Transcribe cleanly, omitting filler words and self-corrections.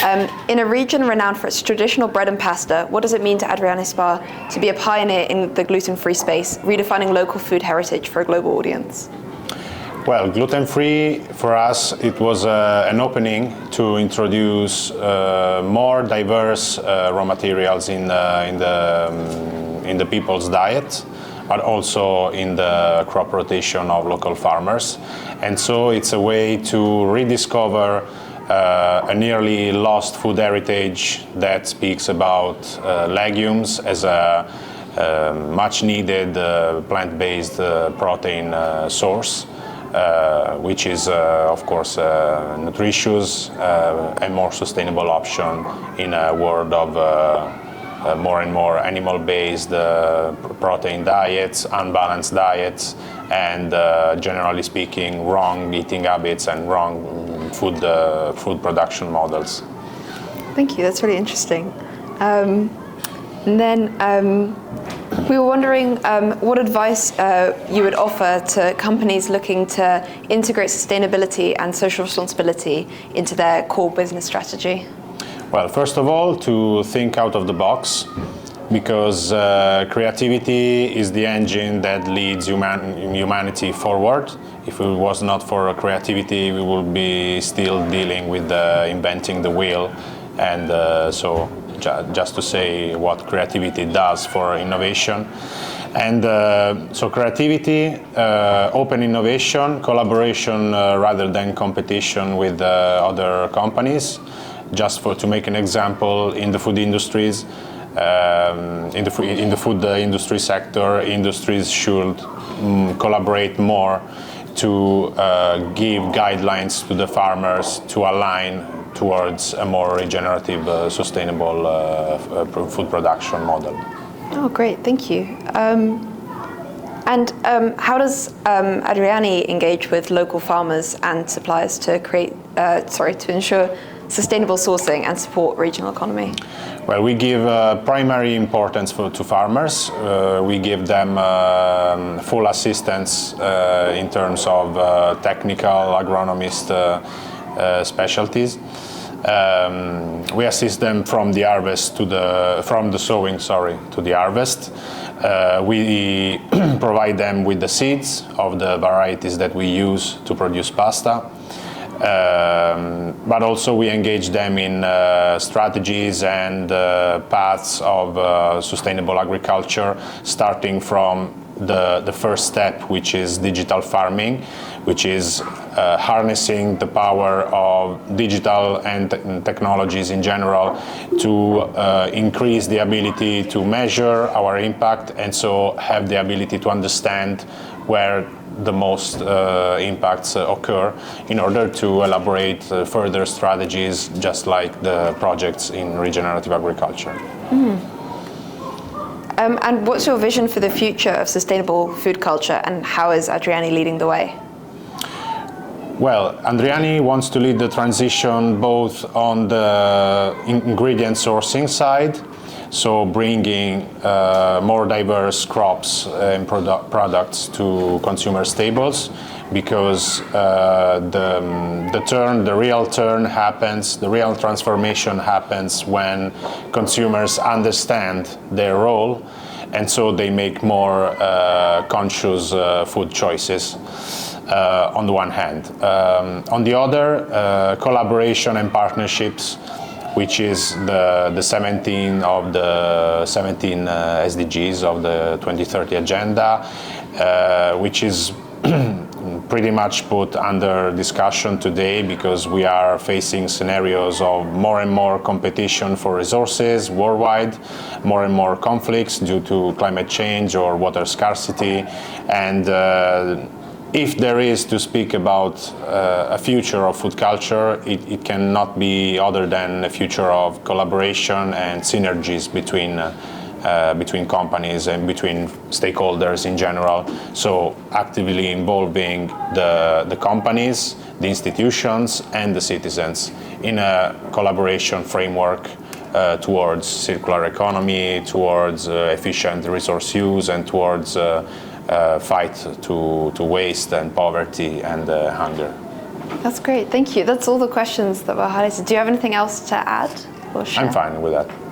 In a region renowned for its traditional bread and pasta, what does it mean to Andriani SpA to be a pioneer in the gluten-free space, redefining local food heritage for a global audience? Well, gluten-free for us, it was an opening to introduce more diverse raw materials in the people's diet, but also in the crop rotation of local farmers. And so it's a way to rediscover a nearly lost food heritage that speaks about legumes as a much needed plant-based protein source, which is of course a nutritious and more sustainable option in a world of more and more animal-based protein diets, unbalanced diets, and generally speaking, wrong eating habits and wrong food production models. Thank you, that's really interesting. And then we were wondering what advice you would offer to companies looking to integrate sustainability and social responsibility into their core business strategy. Well, first of all, to think out of the box, because creativity is the engine that leads humanity forward. If it was not for creativity, we would be still dealing with inventing the wheel. And so just to say what creativity does for innovation. And so creativity, open innovation, collaboration rather than competition with other companies. Just to make an example, in the food industries, in the food industry sector, industries should collaborate more to give guidelines to the farmers to align towards a more regenerative, sustainable food production model. Oh, great, thank you. And how does Andriani engage with local farmers and suppliers to to ensure sustainable sourcing and support regional economy? Well, we give primary importance to farmers. We give them full assistance in terms of technical agronomist specialties. We assist them from the harvest from the sowing to the harvest. We provide them with the seeds of the varieties that we use to produce pasta. But also we engage them in strategies and paths of sustainable agriculture, starting from the first step, which is digital farming, which is harnessing the power of digital and technologies in general to increase the ability to measure our impact, and so have the ability to understand where the most impacts occur, in order to elaborate further strategies, just like the projects in regenerative agriculture. And what's your vision for the future of sustainable food culture, and how is Andriani leading the way? Well, Andriani wants to lead the transition both on the ingredient sourcing side, so bringing more diverse crops and products to consumer tables, because the real turn happens, the real transformation happens when consumers understand their role, and so they make more conscious food choices. On the one hand. On the other, collaboration and partnerships, which is the 17 of the 17 SDGs of the 2030 agenda, which is pretty much put under discussion today, because we are facing scenarios of more and more competition for resources worldwide, more and more conflicts due to climate change or water scarcity, and if there is to speak about a future of food culture, it cannot be other than a future of collaboration and synergies between companies and between stakeholders in general. So actively involving the companies, the institutions, and the citizens in a collaboration framework towards circular economy, towards efficient resource use, and towards fight to waste and poverty and hunger. That's great. Thank you. That's all the questions that were highlighted. Do you have anything else to add or share? I'm fine with that.